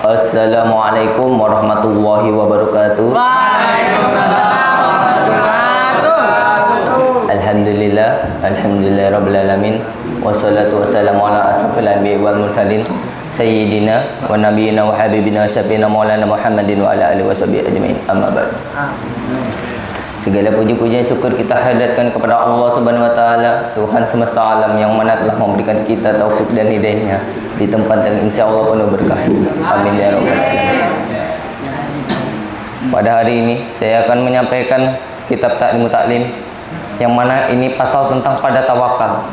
Assalamualaikum warahmatullahi wabarakatuh. Waalaikumsalam warahmatullahi wabarakatuh. Alhamdulillah rabbil alamin. Wassalatu wassalamu ala asyrafil anbiya'i wal mursalin sayyidina wa nabiyyina wa habibina syafiina maulana Muhammadin wa ala alihi washabihi ajmain. Amma ba'd. Segala puji-puji syukur kita hadirkan kepada Allah Subhanahu wa taala, Tuhan semesta alam yang mana telah memberikan kita taufik dan hidayahnya di tempat yang insyaallah penuh berkah. Amin ya rabbal alamin. Pada hari ini saya akan menyampaikan kitab Ta'limut Ta'lim yang mana ini pasal tentang pada tawakal.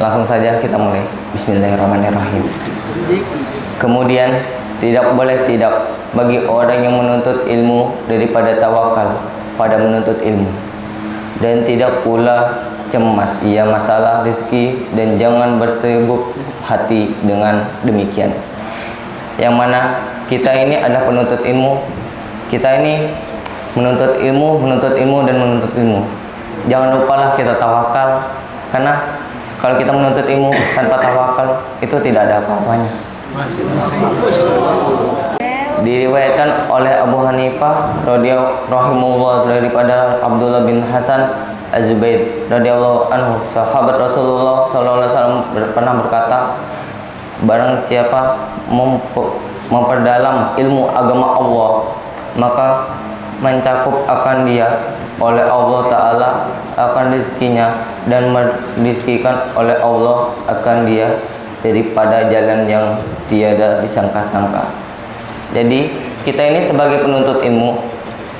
Langsung saja kita mulai. Bismillahirrahmanirrahim. Kemudian tidak boleh tidak bagi orang yang menuntut ilmu daripada tawakal pada menuntut ilmu, dan tidak pula cemas ia masalah rezeki, dan jangan bersibuk hati dengan demikian. Yang mana kita ini adalah penuntut ilmu, kita ini menuntut ilmu dan menuntut ilmu. Jangan lupalah kita tawakal, karena kalau kita menuntut ilmu tanpa tawakal itu tidak ada apa-apanya. Diriwayatkan oleh Abu Hanifah radhiyallahu daripada Abdullah bin Hasan Az-Zubair radhiyallahu anhu, sahabat Rasulullah sallallahu alaihi wasallam pernah berkata, barang siapa memperdalam ilmu agama Allah, maka mencakup akan dia oleh Allah Ta'ala akan rezekinya, dan merizkikan oleh Allah akan dia daripada jalan yang tiada disangka-sangka. Jadi kita ini sebagai penuntut ilmu,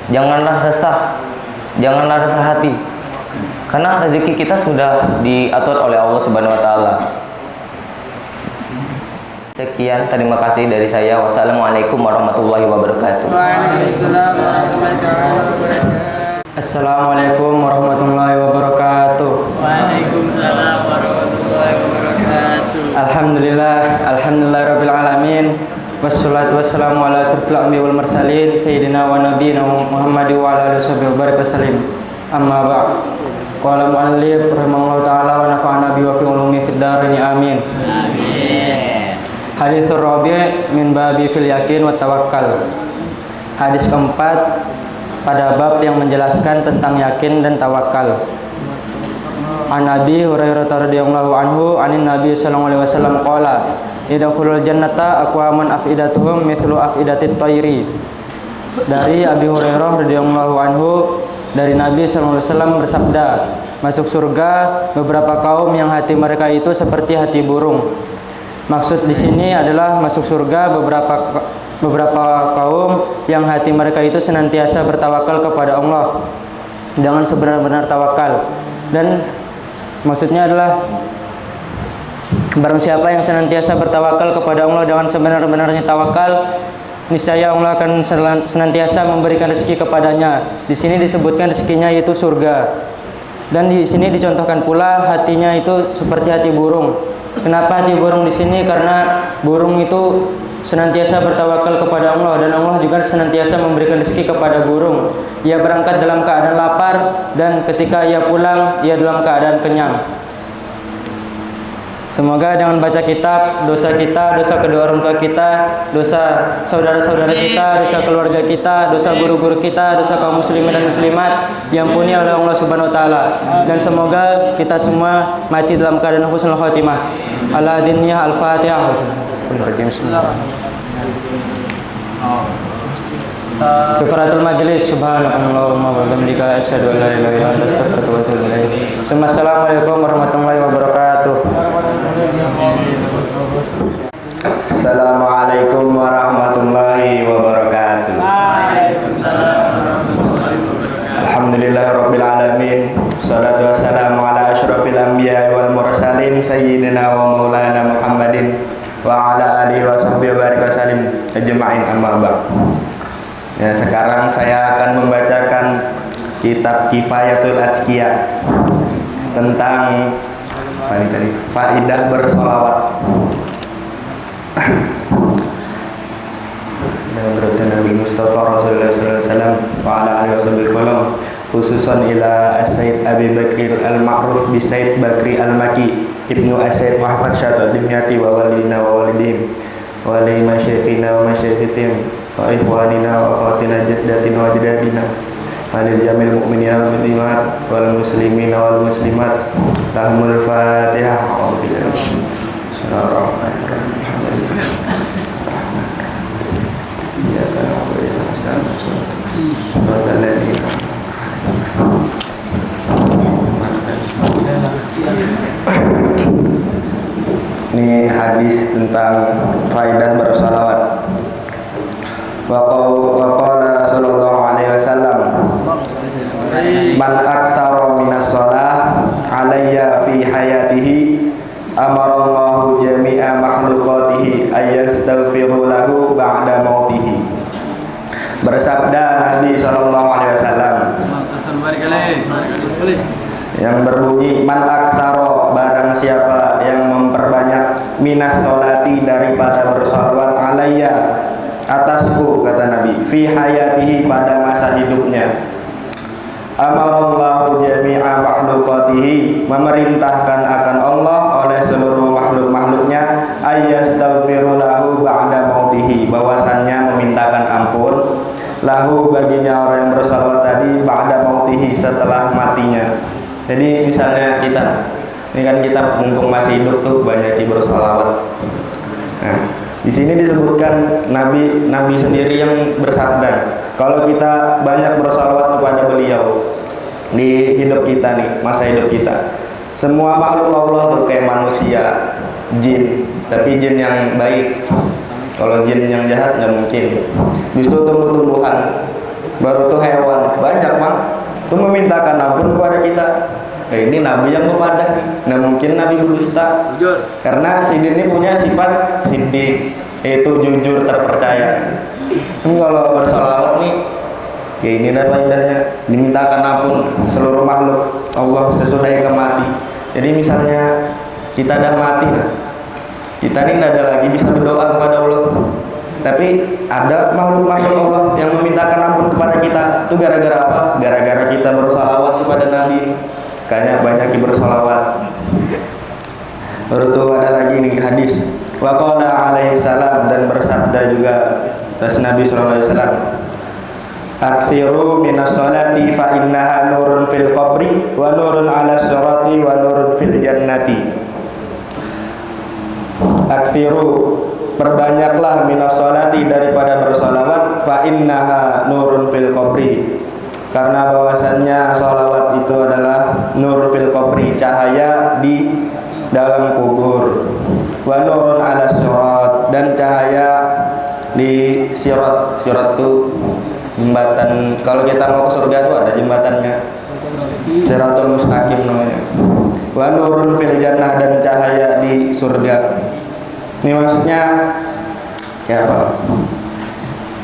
janganlah resah hati, karena rezeki kita sudah diatur oleh Allah Subhanahu wa taala. Sekian, terima kasih dari saya. Wassalamualaikum warahmatullahi wabarakatuh. Waalaikumsalam warahmatullahi wabarakatuh. Assalamualaikum warahmatullahi wabarakatuh. Waalaikumsalam warahmatullahi wabarakatuh. Alhamdulillah rabbil alamin. Wassalatu wassalamu ala asyrafil anbiya'i wal mursalin sayyidina wa nabiyyina Muhammad wa ala alihi wasallam. Amma ba'd. Qala mu'allif rahimahullahu ta'ala wa nafa'ana bi wa fi ulumi fid dharain amin. Amin. Haditsur rabi' min babi fil yakin wa tawakkal. Hadis keempat pada bab yang menjelaskan tentang yakin dan tawakal. An Abi Hurairah radhiyallahu anhu anin Nabi sallallahu alaihi wasallam qala idkhulul jannata aqwaman afidatuhum mithlu afidatit tayri. Dari Abi Hurairah radhiyallahu anhu, dari Nabi sallallahu alaihi wasallam bersabda, masuk surga beberapa kaum yang hati mereka itu seperti hati burung. Maksud di sini adalah masuk surga beberapa kaum yang hati mereka itu senantiasa bertawakal kepada Allah dengan sebenar-benar tawakal. Dan maksudnya adalah barang siapa yang senantiasa bertawakal kepada Allah dengan sebenar-benarnya tawakal, niscaya Allah akan senantiasa memberikan rezeki kepadanya. Di sini disebutkan rezekinya yaitu surga. Dan di sini dicontohkan pula hatinya itu seperti hati burung. Kenapa hati burung di sini? Karena burung itu senantiasa bertawakal kepada Allah, dan Allah juga senantiasa memberikan rezeki kepada burung. Ia berangkat dalam keadaan lapar, dan ketika ia pulang ia dalam keadaan kenyang. Semoga dengan baca kitab, dosa kita, dosa kedua orang tua kita, dosa saudara-saudara kita, dosa keluarga kita, dosa guru-guru kita, dosa kaum muslimin dan muslimat diampuni oleh Allah Subhanahu wa taala. Dan semoga kita semua mati dalam keadaan husnul khotimah. Al-Adiniyah Al-Fatihah. Kafaratul majlis. Subhanallahumma wa bihamdika asyhadu an la ilaha illa anta astaghfiruka wa atubu ilaik. Assalamualaikum warahmatullahi wabarakatuh. Assalamualaikum warahmatullahi wabarakatuh. Alhamdulillah rabbil alamin. Salatu wassalamu ala asyrafil anbiya'i wal mursalin sayyidina wa maulana Muhammadin wa ala alihi wa sahbihi wa barik wasallim ajma'in, amma ba'd. Ya, sekarang saya akan membacakan kitab Kifayatul Azkiya tentang faidah bersolawat. Dan berarti Nabi Mustafa Rasulullah sallallahu alaihi wasallam wa ala alihi wasallam khususan ila As-Sayyid Abi Bakri Al-Ma'ruf bi Sayyid Bakri Al-Maki Ibnu As-Sayyid Muhammad Syatad Dimyati wa walidina wa walidihim wa li masyayikhina wa masyayikhitim wa ikhwanina wa akhwatina jaddatina wa ajdadina wa lil jamil mu'minina wal muslimat wal muslimina wal muslimat. Lahumul Fatihah. Bismillahirrahmanirrahim. Ya ta'ala wa ya Ini hadis tentang faedah bersolawat. Wa qala sallallahu alaihi wasallam, man aktsara minas shalah alayya fi hayatihi amarallahu jami'a makhluqatihi ayyastaghfiru lahu ba'da mautihi. Bersabda Nabi sallallahu alaihi wasallam yang berbunyi, man aktsara, barang siapa yang memperbanyak, minas sholati, daripada bersolawat, alayya, atasku, kata Nabi, fi hayatihi, pada masa hidupnya, amarallahu jami'a makhluqatihi, memerintahkan akan Allah oleh seluruh makhluk-makhluknya, ayyastaghfiru lahu ba'da mautihi, bahwasannya memintakan ampun lahu, baginya orang yang bersolawat tadi, ba'da mautihi, setelah matinya. Jadi misalnya ini kan kita mumpung masih hidup tuh banyak bersolawat. Nah, di sini disebutkan Nabi sendiri yang bersabda, kalau kita banyak bersolawat kepada beliau di hidup kita nih, masa hidup kita, semua makhluk Allah tuh kayak manusia, jin, tapi jin yang baik. Kalau jin yang jahat nggak mungkin. Justru tumbuh-tumbuhan, baru tuh hewan, banyak bang, tuh memintakan ampun kepada kita. Ini Nabi yang memadai, nah mungkin Nabi berdusta, karena Sidin ini punya sifat sidik, yaitu jujur, terpercaya. Kalau bersolawat nih, ya ini dan faedahnya, dimintakan ampun seluruh makhluk Allah sesudah kita mati. Jadi misalnya kita dah mati, nah, kita ini tidak ada lagi bisa berdoa kepada Allah, tapi ada makhluk-makhluk Allah yang memintakan ampun kepada kita. Itu gara-gara apa? Gara-gara kita bersolawat kepada Nabi. Kayaknya banyak bersolawat. Baru itu ada lagi nih hadis. Wa qala alaihi salam, dan bersabda juga atas Nabi sallallahu alaihi wasallam, aktsiru minas sholati fa innaha nurun fil qabri wa nurun 'ala sirati wa nurun fil jannati. Aktsiru, perbanyaklah minas sholati, daripada bersolawat, fa innaha nurun fil qabri, karena bahwasannya sholawat itu adalah nur fil qabri, cahaya di dalam kubur, wa nurun 'ala sirat, dan cahaya di sirat. Sirat itu jembatan, kalau kita mau ke surga itu ada jembatannya, Siratul Mustaqim namanya. Wa nurun fil jannah, dan cahaya di surga. Ini maksudnya ya apa?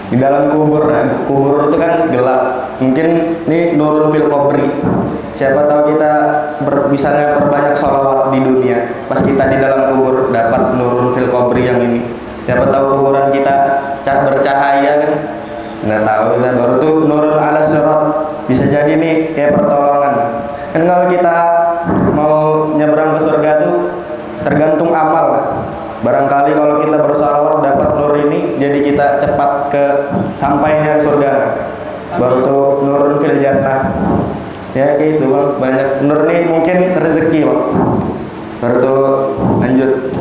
Di dalam kubur, kubur itu kan gelap. Mungkin ini nurun fil qabri. Siapa tahu kita misalnya perbanyak sholawat di dunia, pas kita di dalam kubur dapat nurun fil qabri yang ini. Siapa tahu kuburan kita bercahaya kan? Nggak tahu, kita baru tuh nurun 'ala sirat, bisa jadi nih kayak pertolongan. Kan kalau kita mau nyebrang ke surga tuh tergantung amal. Barangkali kalau kita bersalawat dapat nur ini, jadi kita cepat ke sampainya surga. Baru tuh nurun fil jannah. Ya kayak gitu bang, banyak nur ini mungkin rezeki bang. Baru tuh lanjut.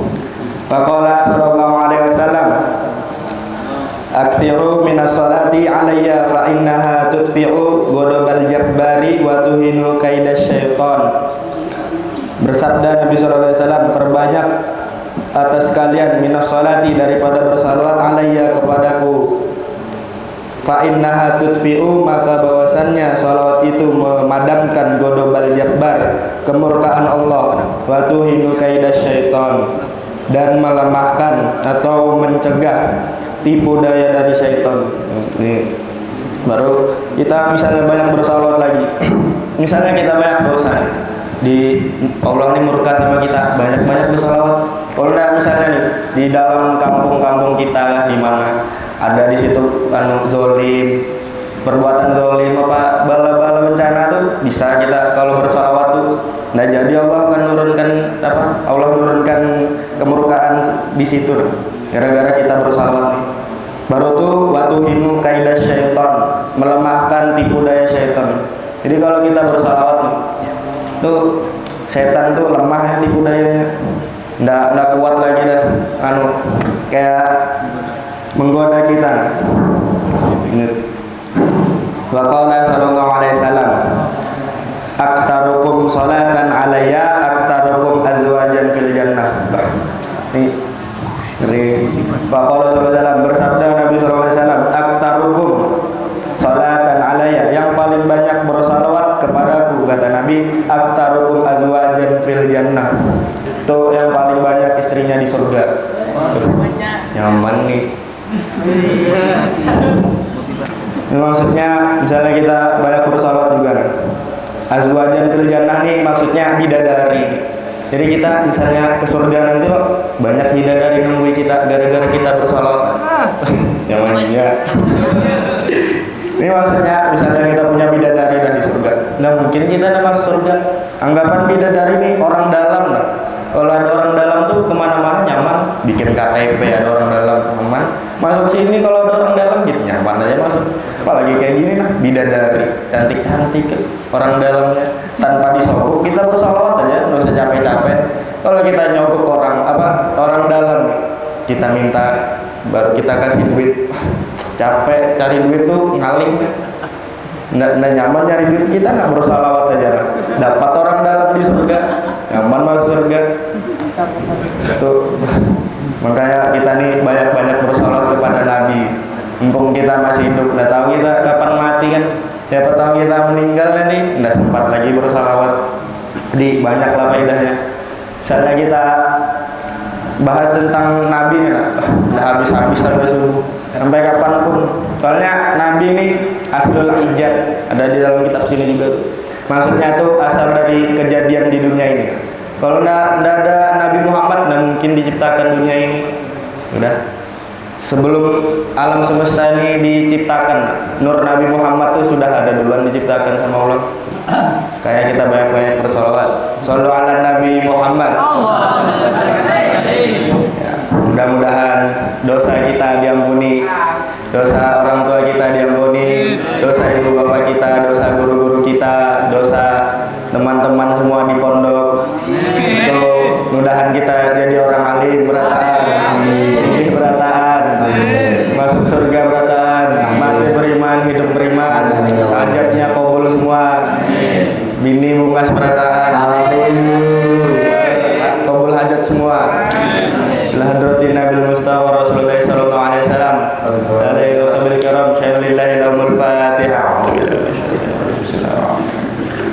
Faqala sallallahu alaihi wasallam, aktsiru minas sholati alayya fa innaha tudfi'u ghadabal jabbari wa tuhinu kaidas syaitan. Bersabda Nabi sallallahu alaihi wasallam, perbanyak atas kalian minas sholati, daripada bersalawat, alayya, kepadaku, fa innaha tudfi'u, maka bahwasannya salawat itu memadamkan ghadabal jabbar, kemurkaan Allah, wa tuhinu kaidas syaitan, dan melemahkan atau mencegah tipu daya dari syaitan. Ini baru kita misalnya banyak bersalawat lagi. Misalnya kita banyak dosa di Allah ini murka sama kita, banyak-banyak bersalawat. Kalau enggak misalnya nih di dalam kampung-kampung kita di mana ada di situ zolim, perbuatan zolim apa bala-bala bencana tuh, bisa kita kalau bersalawat tuh, nah jadi Allah akan nurunkan Allah nurunkan kemurkaan di situ. gara-gara kita bersalawat nih. Baru tuh watuhinu kaidah syaitan, melemahkan tipu daya syaitan. Jadi kalau kita bersalawat nih, tuh setan tuh lemahnya tipu dayanya, nggak kuat lagi dah, kayak menggoda kita. Ingat. Wa qala sallallahu alaihi wasallam, aktarukum salatan alayya aktarukum azwajan fil jannah. Nih, jadi wa qala sallallahu alaihi wasallam, bersabda Nabi sallallahu alaihi wasallam, aktarukum salatan alayya, yang paling banyak bersalawat kepadaku, kata Nabi, aktarukum azwajan fil jannah. Tuh yang paling banyak istrinya di surga. Nyaman nih. Maksudnya misalnya kita banyak bersalawat juga nih. Azwajan fil jannah nih maksudnya bidadari. Jadi kita misalnya ke surga nanti loh, banyak bidadari nungguin kita gara-gara kita bersalawat. Nyaman ya. Ini maksudnya misalnya kita punya bidadari dah di surga. Nah mungkin kita udah masuk surga. Anggapan bidadari nih orang dalam lah. Kalau ada orang dalam tuh kemana-mana nyaman. Bikin KTP ada orang dalam nyaman. Masuk sini kalau ada orang dalam gitu nyaman aja masuk. Apalagi kayak gini nah bidadari cantik-cantik orang dalamnya tanpa disogok kita bersalawat aja nggak usah capek-capek. Kalau kita nyogok orang dalam kita minta baru kita kasih duit. Capek cari duit tuh ngaling, nggak nyaman nyari duit, kita nggak bersalawat aja, dapat orang dalam di surga, nyaman masuk surga. Tuh makanya kita nih banyak bersalawat kepada Nabi. Mumpung kita masih hidup, nggak tahu kita kapan mati kan, siapa tahu kita meninggal nanti nggak sempat lagi bersalawat. Jadi banyaklah faedahnya. Misalnya kita bahas tentang Nabi nih, udah habis-habis sampai subuh. Sampai kapanpun. Soalnya Nabi ini aslul ijad, ada di dalam kitab sini juga. Maksudnya tuh asal dari kejadian di dunia ini. Kalau nggak ada Nabi Muhammad, nggak mungkin diciptakan dunia ini. Udah. Sebelum alam semesta ini diciptakan, nur Nabi Muhammad tuh sudah ada duluan diciptakan sama Allah. Kayak kita banyak-banyak bersolawat. Shallu ala Nabi Muhammad. Ya, mudah-mudahan dosa kita diampuni, dosa orang tua kita diampuni, dosa ibu bapak kita, dosa guru-guru kita, dosa teman-teman semua di pondok. So, mudahan kita jadi orang alim berataan, sini berataan, masuk surga berataan, mati beriman, hidup beriman, hajatnya kabul semua, bini bungas berataan, kabul hajat semua. Hadratin Nabil Mustafa Rasulullah sallallahu alaihi wasallam. Alaihi wasallam karam syai'lillahi lahumul Fatihah.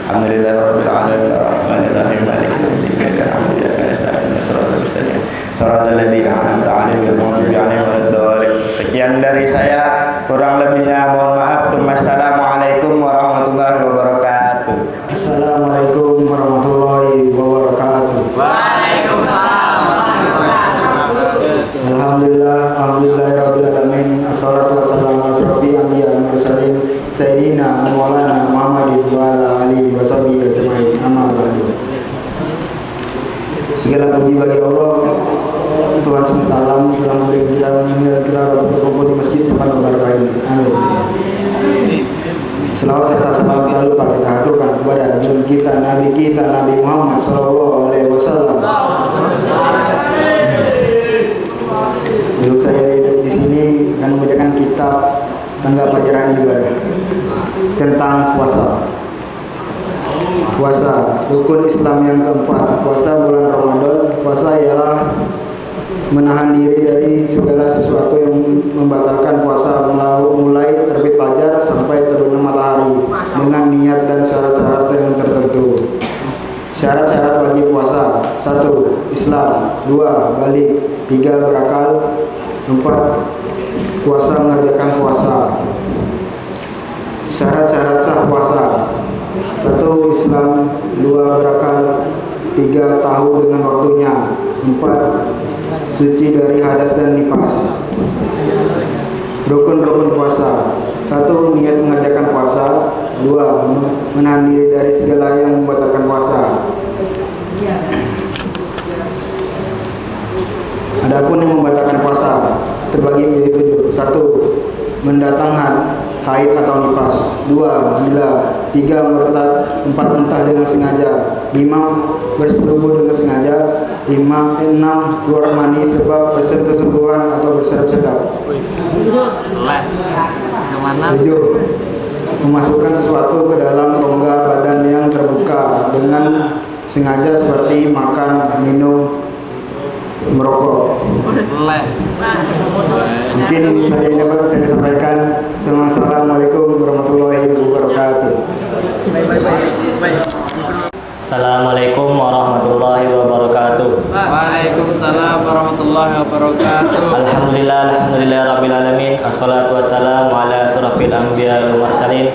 Alhamdulillah rabbil alamin arrahmanir rahim maliki yaumiddin iyyaka na'budu wa iyyaka nasta'in ihdinas mustaqim shiratal ladzina an'amta 'alaihim ghairil maghdubi 'alaihim waladdallin. Sekian dari saya, kurang lebihnya mohon maaf. Wassalamualaikum warahmatullahi wabarakatuh. Assalamualaikum warahmatullahi wabarakatuh. Alhamdulillahirabbil alamin. Assalatu wassalamu ala asyrofil anbiya'i wal mursalin sayyidina maulana Muhammadin wa ala alihi washabihi ajmain. Amma ba'du. Segala puji bagi Allah, Tuhan semesta alam, telah memberi kita berkumpul di masjid tempat berkah ini. Amin. Selawat serta salam tak lupa kita haturkan kepada junjungan kita, Nabi Muhammad sallallahu alaihi wasallam. Dulu saya di sini akan membacakan kitab tangga pelajaran ibadah tentang puasa. Puasa, rukun Islam yang keempat. Puasa bulan Ramadan. Puasa ialah menahan diri dari segala sesuatu yang membatalkan puasa, mulai terbit fajar sampai terbenam matahari, dengan niat dan syarat-syarat yang tertentu. Syarat-syarat wajib puasa: 1. Islam, 2. Balik, 3. Berakal, 4. Puasa mengerjakan puasa. Syarat-syarat sah puasa: 1. Islam, 2. Berakal, 3. Tahu dengan waktunya, 4. Suci dari hadas dan nifas. Rukun-rukun puasa: 1. Niat mengerjakan puasa, 2. Menahan diri dari segala yang membatalkan puasa. Ada Adapun yang membatalkan puasa terbagi menjadi 7. 1. Mendatang haid atau nifas. 2. Gila. 3. Murtad. 4. Muntah dengan sengaja. 5. Bersetubuh dengan sengaja. 6. Keluar mani sebab bersentuh-sentuhan atau bersedap-sedap. 7. Memasukkan sesuatu ke dalam rongga badan yang terbuka dengan sengaja seperti makan, minum, merokok. Mungkin ini saja yang dapat saya sampaikan. Assalamualaikum warahmatullahi wabarakatuh. Assalamualaikum warahmatullahi wabarakatuh. Waalaikumsalam warahmatullahi wabarakatuh. Alhamdulillah rabbil alamin. Assalatu wassalamu ala asyrafil anbiya wal mursalin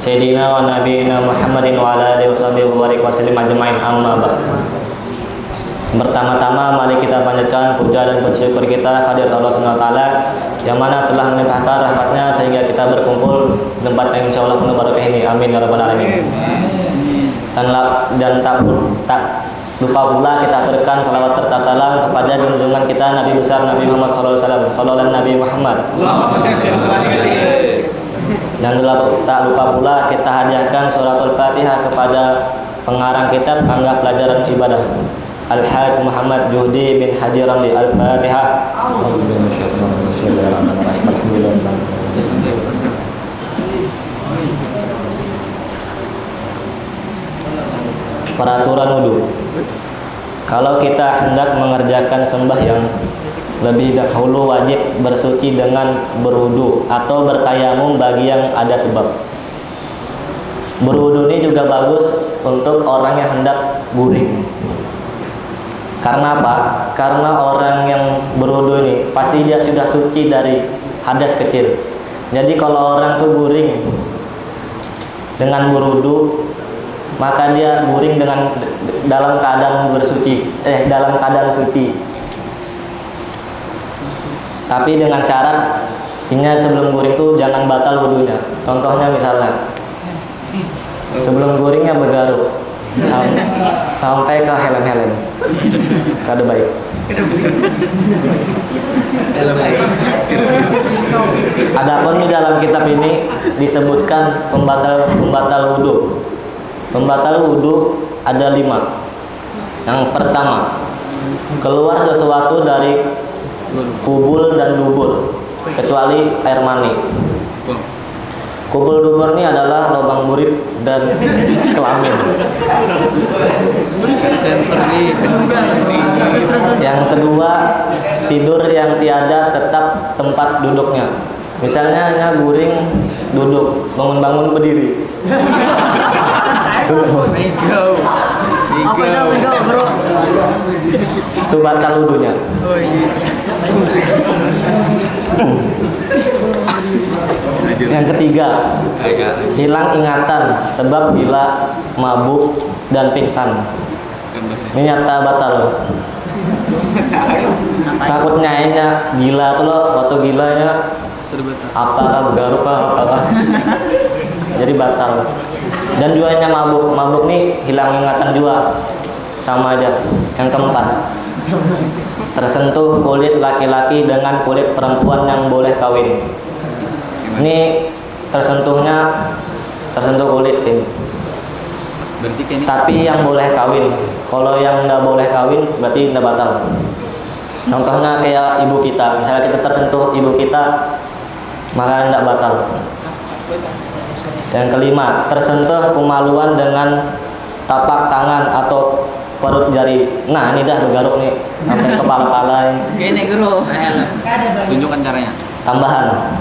sayyidina wa nabiyina Muhammadin wa ala alihi wa sallam ajmain, amma ba'd. Pertama-tama mari kita panjatkan puja dan puji syukur kita kehadirat Allah Subhanahu wa taala yang mana telah melimpahkan rahmatnya sehingga kita berkumpul di tempat yang insyaallah penuh barokah ini. Amin ya rabbal alamin. Dan tak lupa pula kita berikan salawat serta salam kepada junjungan kita Nabi besar Nabi Muhammad SAW. Sallallahu Nabi Muhammad. Dan tak lupa pula kita hadiahkan suratul Fatihah kepada pengarang kitab Anggap Pelajaran Ibadah, Al-Hajj Muhammad Juhdi bin Haji Ramli. Al-Fatihah. Peraturan wudhu. Kalau kita hendak mengerjakan sembahyang, lebih dahulu wajib bersuci dengan berwudu atau bertayamum bagi yang ada sebab. Berwudu ini juga bagus untuk orang yang hendak guring. Karena apa? Karena orang yang berwudu ini pasti dia sudah suci dari hadas kecil. Jadi kalau orang tuh guring dengan berwudu, maka dia guring dengan dalam keadaan dalam keadaan suci. Tapi dengan syarat ingat sebelum guring itu jangan batal wudunya. Contohnya misalnya sebelum guringnya bergaruk sampai ke helm-helm. Kada baik. Adapun di dalam kitab ini disebutkan pembatal wudu. Pembatal wudu ada 5. Yang pertama, keluar sesuatu dari kubul dan dubur kecuali air mani. Kubul dubur ini adalah lubang burit dan kelamin. Yang kedua, tidur yang tiada tetap tempat duduknya. Misalnya hanya guring duduk, bangun-bangun berdiri. Bro. Itu batal wudunya. Yang ketiga, hilang ingatan sebab bila mabuk dan pingsan. Ini nyata batal. Takutnya enak gila tuh loh, waktu gilanya apakah garuk apakah. Jadi batal. Dan duanya mabuk nih hilang ingatan juga, sama aja. Yang keempat, tersentuh kulit laki-laki dengan kulit perempuan yang boleh kawin. Ini tersentuh kulit ini. Tapi yang boleh kawin. Kalau yang tidak boleh kawin berarti tidak batal. Contohnya kayak ibu kita, misalnya kita tersentuh ibu kita, maka tidak batal. Yang kelima, tersentuh kemaluan dengan tapak tangan atau perut jari. Nah, ini dah bergaruk nih sampai kepala-kepala. Gini guru. Tunjukkan caranya. Tambahan.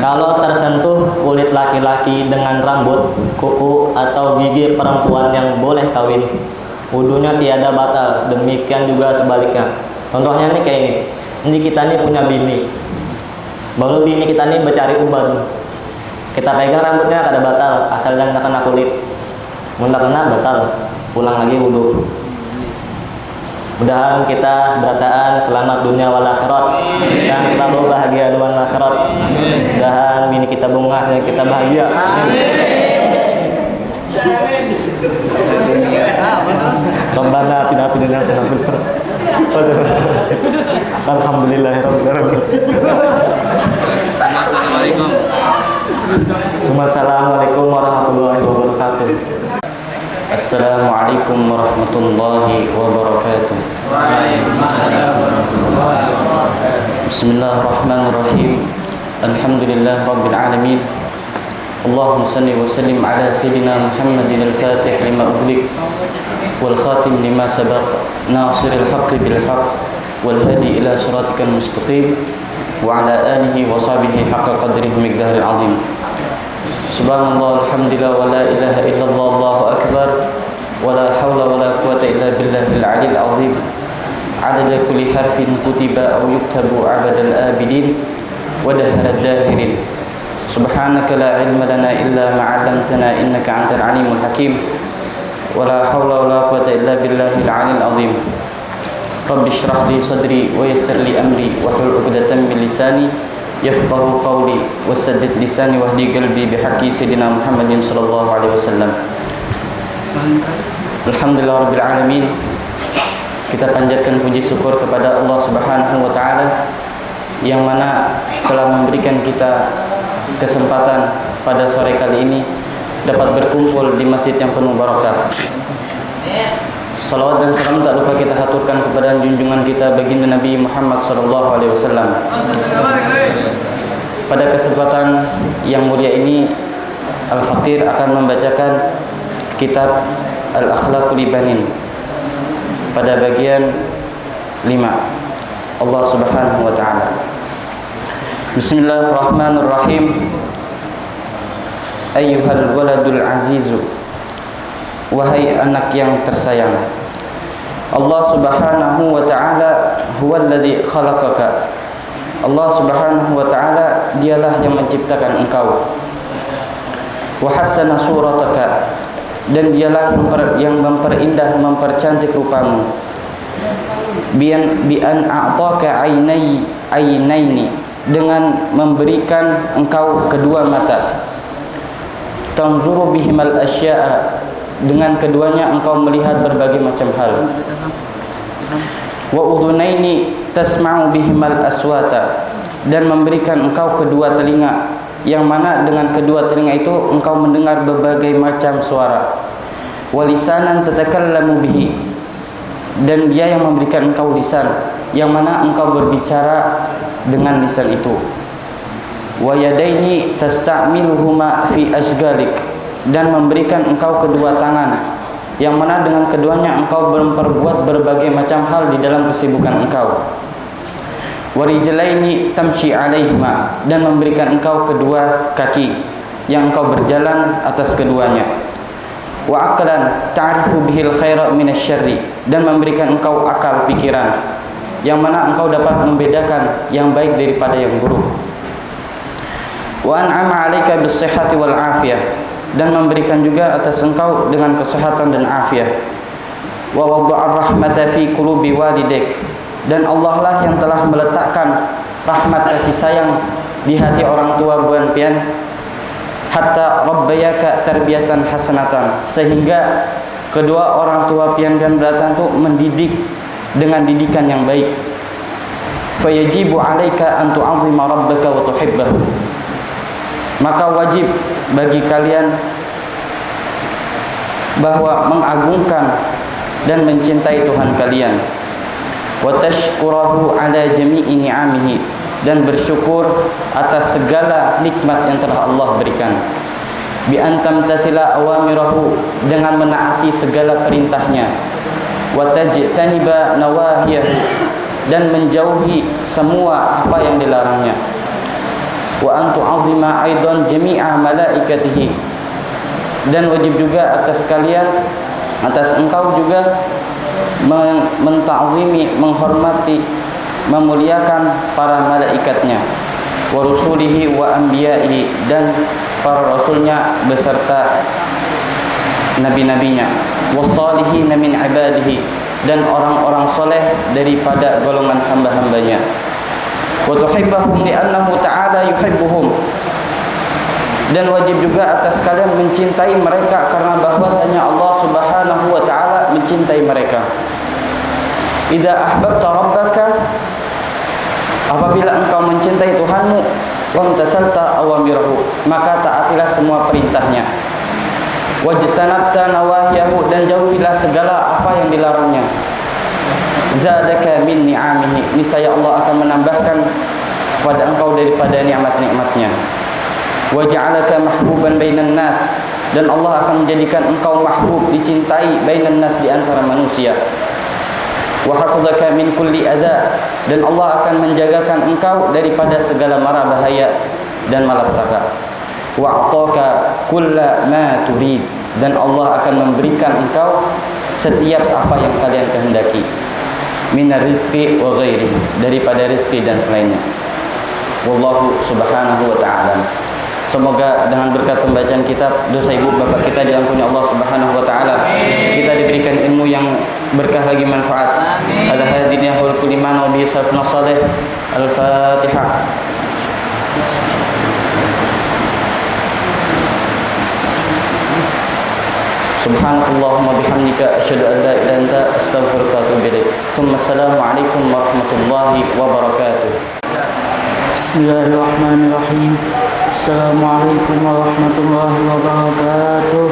Kalau tersentuh kulit laki-laki dengan rambut, kuku atau gigi perempuan yang boleh kawin, wudunya tiada batal. Demikian juga sebaliknya. Contohnya nih kayak ini. Ini kita nih punya bini. Baru bini kita nih bercari uban. Kita pegang rambutnya kada batal, asal jangan kena kulit. Mun kena batal, pulang lagi wudu. Mudahan kita seberataan selamat dunia wal akhirat dan selalu bahagia dunia wal akhirat. Mudahan bini kita bunga dan kita bahagia. Rabbana atina fid dunya hasanah Alhamdulillahirabbil Assalamualaikum. Assalamualaikum warahmatullahi wabarakatuh. Assalamualaikum warahmatullahi wabarakatuh. Bismillahirrahmanirrahim. Alhamdulillah rabbil alamin. Allahumma salli wa sallim ala sayyidina Muhammadin al-fatih lima ughliq wal khatim lima sabaq nasiril haqqi bil haqq wal hadi ila siratikal mustaqim wa ala alihi wa sahbihi haqqa qadrihi miqdaril azim. Subhanallah alhamdulillah wa la ilaha illallah Allahu akbar wa la hawla wa la quwwata illa billahil aliyil azim. Adada kulli harfin kutiba aw yuktabu abadal abidin wa daharal dahirin. Subhanaka la ilma lana illa ma 'allamtana innaka antal alimul hakim. Wa la hawla wa la quwwata illa billahil aliyil azim. Rabbi shrah li sadri wa yassir li amri wa hlul 'uqdatam min lisani yafqahu qawli wasaddid lisani wahdi qalbi bihaqqi sayyidina Muhammadin sallallahu alaihi wasallam. Alhamdulillah rabbil alamin. Kita panjatkan puji syukur kepada Allah Subhanahu wa taala yang mana telah memberikan kita kesempatan pada sore kali ini dapat berkumpul di masjid yang penuh barakah. Salawat dan salam tak lupa kita haturkan kepada junjungan kita baginda Nabi Muhammad sallallahu alaihi wasallam. Pada kesempatan yang mulia ini, Al-Faqir akan membacakan kitab Al-Akhlaqul Ibanin pada bagian 5. Allah Subhanahu wa taala. Bismillahirrahmanirrahim. Ayyuhal waladul azizu, wahai anak yang tersayang, Allah Subhanahu wa taala huwallazi khalaqaka. Allah Subhanahu wa taala dialah yang menciptakan engkau. Wa hassana surataka, dan dialah yang memperindah, mempercantik rupamu. Bi an a'taka ainaini, dengan memberikan engkau kedua mata. Tanzuru bihimal asya'a, dengan keduanya engkau melihat berbagai macam hal. Wa udhunaini tasma'u bihimal aswata, dan memberikan engkau kedua telinga, yang mana dengan kedua telinga itu engkau mendengar berbagai macam suara. Wa lisanan tatakallamu bihi, dan dia yang memberikan engkau lisan, yang mana engkau berbicara dengan lisan itu. Wa yadaini tasta'miluhuma fi asgalik, dan memberikan engkau kedua tangan, yang mana dengan keduanya engkau memperbuat berbagai macam hal di dalam kesibukan engkau. Wa rijlaini tamshi 'alaihima, dan memberikan engkau kedua kaki, yang engkau berjalan atas keduanya. Wa aqlan ta'rifu bihil khaira minasyarri, dan memberikan engkau akal pikiran, yang mana engkau dapat membedakan yang baik daripada yang buruk. Wa an'ama 'alaika bis-sihhati wal 'afiyah, dan memberikan juga atas engkau dengan kesehatan dan afiat. Wa wada'ar rahmata fi qulubi walidaik, dan Allah lah yang telah meletakkan rahmat kasih sayang di hati orang tua buan pian. Hatta rabbayaka tarbiyatan hasanatan, sehingga kedua orang tua pian-pian belatan itu mendidik dengan didikan yang baik. Fayajibu 'alaika an tu'azzima rabbaka wa tuhibbahu, maka wajib bagi kalian bahwa mengagungkan dan mencintai Tuhan kalian. Wa tashkurahu 'ala jami'i ni'amihi, dan bersyukur atas segala nikmat yang telah Allah berikan. Bi an tamtathila awamirahu, dengan menaati segala perintahnya. Wa tajtaniba nawahiyahu, dan menjauhi semua apa yang dilarangnya. Wa an tu'azzima aidan jami'a malaikatihi, dan wajib juga atas kalian, atas engkau juga menta'zimi, menghormati, memuliakan para malaikatnya. Wa rusulihi wa anbiya'ihi, dan para rasulnya beserta nabi-nabinya. Wa salihin min ibadihi, dan orang-orang soleh daripada golongan hamba-hambanya. Wa tuhibbahum li'annahu ta'ala yuhibbuhum, dan wajib juga atas kalian mencintai mereka karena bahwasanya Allah Subhanahu wa taala mencintai mereka. Idza ahbabta rabbaka Apabila engkau mencintai Tuhanmu, wamtathalta awamirahu, maka taatilah semua perintahnya. Wajtanabta nawahiyahu, dan jauhilah segala apa yang dilarangnya. Zadaka min ni'amihi, niscaya Allah akan menambahkan pada engkau daripada nikmat-nikmatnya. Waja'alaka mahbuban bainan nas, dan Allah akan menjadikan engkau mahbub, dicintai, bainan nas, di antara manusia. Wa hafizaka min kulli adza, dan Allah akan menjagakan engkau daripada segala mara bahaya dan malapetaka. Wa a'taka kulla ma turid, dan Allah akan memberikan engkau setiap apa yang kalian kehendaki. Minar rizqi wa ghairi, daripada rizki dan selainnya. Wallahu subhanahu wa ta'ala. Semoga dengan berkat pembacaan kitab, dosa ibu bapak kita diampuni Allah subhanahu wa ta'ala. Kita diberikan ilmu yang berkah lagi manfaat. Ada hadiniyah wal kuliman wa bisafna salih. Al-Fatihah. Subhanakallahumma bihamdika asyhadu an la ilaha illa anta astaghfiruka wa atubu ilaik. Assalamu alaikum warahmatullahi wabarakatuh. Bismillahirrahmanirrahim. Assalamualaikum warahmatullahi wabarakatuh.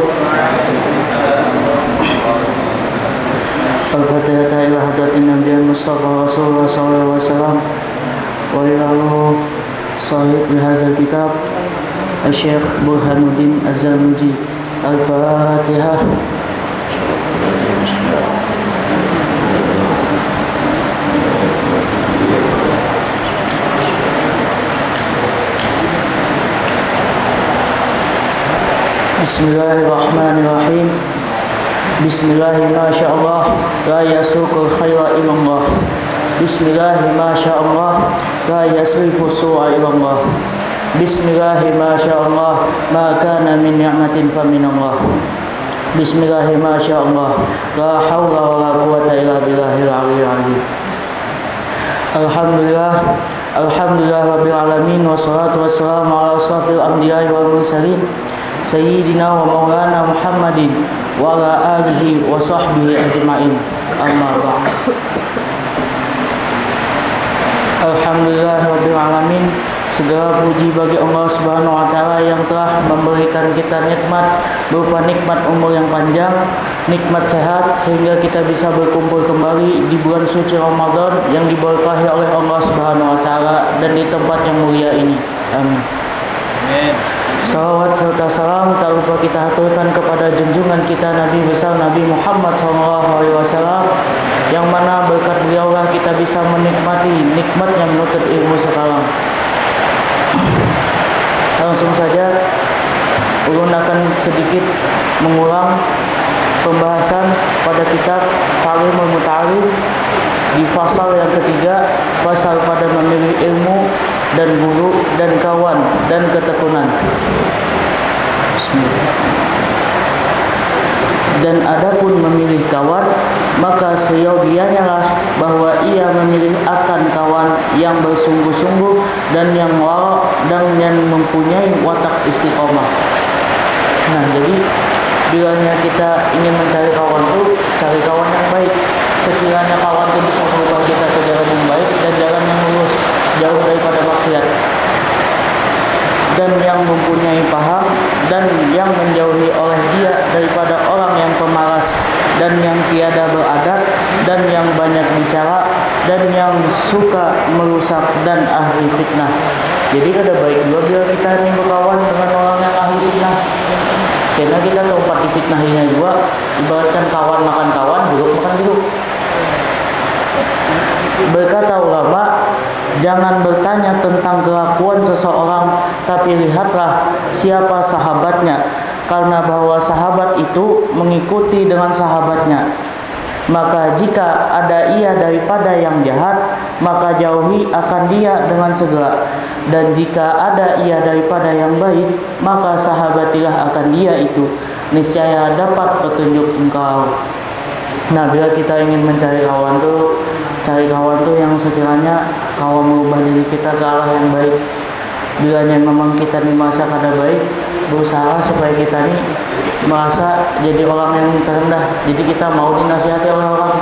Al-Fatihah ila hadratin Nabi Mustafa Rasulullah sallallahu alaihi wasallam wa ila sahib hadzal kitab Syekh Burhanuddin Az-Zarnuji. Al-Fatihah. Bismillahirrahmanirrahim. Bismillahi ma sya Allah, la yasuqul khaira ilallah. Bismillahi ma sya Allah, la yasrifu su'a ilallah. Bismillahi ma sya Allah, ma kana min ni'matin fa min Allah. Bismillahi ma sya Allah, la hawla wa la quwwata illa billahil aliyyil azim. Alhamdulillah, alhamdulillah rabbil alamin, wassalatu wassalamu ala asrafil anbiya'i wal mursalin sayyidina wa maulana Muhammadin wa ala alihi wa sahbihi ajma'in. Amma ba'd. Alhamdulillah rabbil alamin. Segala puji bagi Allah Subhanahu wa taala yang telah memberikan kita nikmat berupa nikmat umur yang panjang, nikmat sehat, sehingga kita bisa berkumpul kembali di bulan suci Ramadan yang diberkahi oleh Allah Subhanahu wa taala dan di tempat yang mulia ini. Amin. Salawat serta salam tak lupa kita haturkan kepada junjungan kita Nabi besar Nabi Muhammad SAW, yang mana berkat beliaulah kita bisa menikmati nikmatnya menuntut ilmu sekarang. Langsung saja, ulun akan sedikit mengulang pembahasan pada kitab Ta'limul Muta'allim di pasal yang ketiga, pasal pada memilih ilmu dan guru dan kawan dan ketekunan. Dan adapun memilih kawan, maka seyogianya lah bahwa ia memilih akan kawan yang bersungguh-sungguh dan yang warak dan yang mempunyai watak istiqomah. Nah, jadi bilanya kita ingin mencari kawan itu, cari kawan yang baik. Sekiranya kawan itu bisa mengubah kita ke jalan yang baik dan jalan yang lurus, jauh daripada maksiat, dan yang mempunyai paham dan yang menjauhi oleh dia daripada orang yang pemalas dan yang tiada beradab dan yang banyak bicara dan yang suka merusak dan ahli fitnah. Jadi kada baik juga bila kita ini berkawan dengan orang yang ahli fitnah, karena kita tempat difitnahinya juga. Ibaratkan kawan makan kawan, buruk makan buruk. Berkata ulama, jangan bertanya tentang kelakuan seseorang, tapi lihatlah siapa sahabatnya, karena bahwa sahabat itu mengikuti dengan sahabatnya. Maka jika ada ia daripada yang jahat, maka jauhi akan dia dengan segera. Dan jika ada ia daripada yang baik, maka sahabatilah akan dia itu, niscaya dapat petunjuk engkau. Nah, bila kita ingin mencari kawan tuh, cari kawan tuh yang sekiranya kawan mengubah diri kita ke arah yang baik. Bila memang kita nih merasa kada baik, berusaha supaya kita nih merasa jadi orang yang terendah. Jadi kita mau dinasihati oleh orang.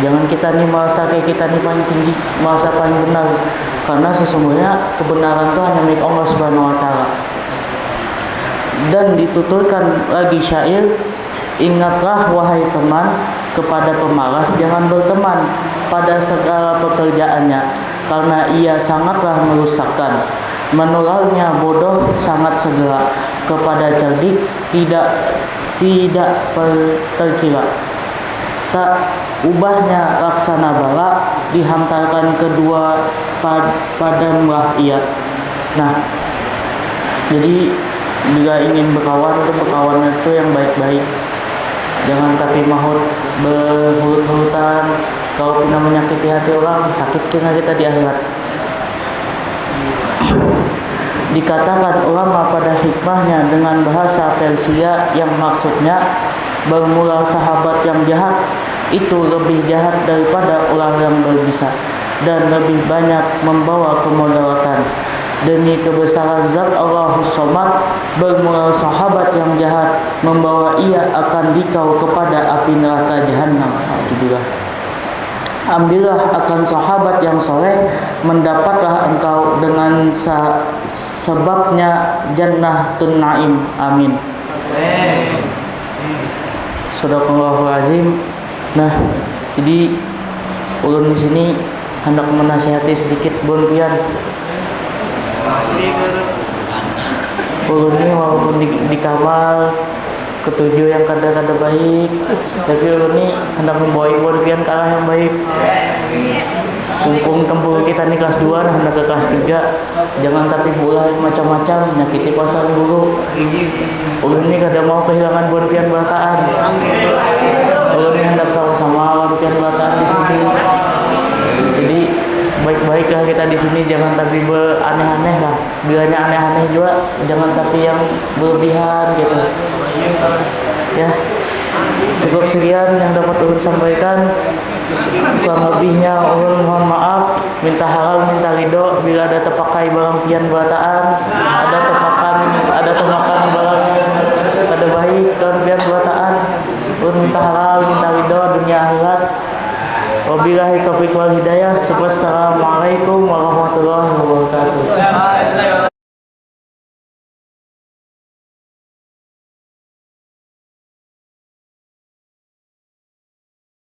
Jangan kita nih merasa kayak kita nih paling tinggi, merasa paling benar. karena sesungguhnya kebenaran itu hanya milik Allah Subhanahu wa taala. Dan dituturkan lagi syair, ingatlah wahai teman, kepada pemalas jangan berteman pada segala pekerjaannya, karena ia sangatlah merusakkan. Menularnya bodoh sangat segera, kepada cerdik tidak terkira. Tak ubahnya laksana bala, dihantarkan kedua padamlah ia. Nah, jadi jika ingin berkawan itu berkawan itu yang baik-baik. Jangan tapi mahut berhurut-hurutan. Kalau pernah menyakiti hati orang, sakit kita di akhirat. Dikatakan ulama pada hikmahnya dengan bahasa Persia yang maksudnya bermula sahabat yang jahat itu lebih jahat daripada ular yang berbisa dan lebih banyak membawa kemudaratan. Demi kebesaran zat Allahus Somad, bermula sahabat yang jahat membawa ia akan dikau kepada api neraka jahanam. Ambillah akan sahabat yang soleh, mendapatlah engkau dengan sebabnya jannatun naim. Amin. Sadaqallahul azim. Nah, jadi ulun di sini hendak menasihati sedikit Bun Pian. Ulun ini walaupun di kamar ketujuh yang kada baik, tapi ulun ini hendak membawa Bun Pian ke arah yang baik. Mumpung tempuh kita nih kelas 2, nah hendak ke kelas 3. Jangan tapi pula macam-macam nyakiti pasar guru. Ulun ini kada mau kehilangan Bun Pian berataan. Ulun ini hendak sama-sama Bun Pian berataan di sini. Jadi baik-baiklah kita di sini, jangan tapi aneh-aneh lah. Bilanya aneh-aneh juga, jangan tapi yang berlebihan gitu. Ya, cukup sekian yang dapat ulun sampaikan. Kurang lebihnya ulun mohon maaf, minta halal minta ridho. Bila ada terpakai barang pian buataan, ada termakan barang yang ada baik dan pian buataan, ulun minta halal minta ridho dunia akhirat. Wabillahi taufiq wal hidayah. Wassalamualaikum warahmatullahi wabarakatuh.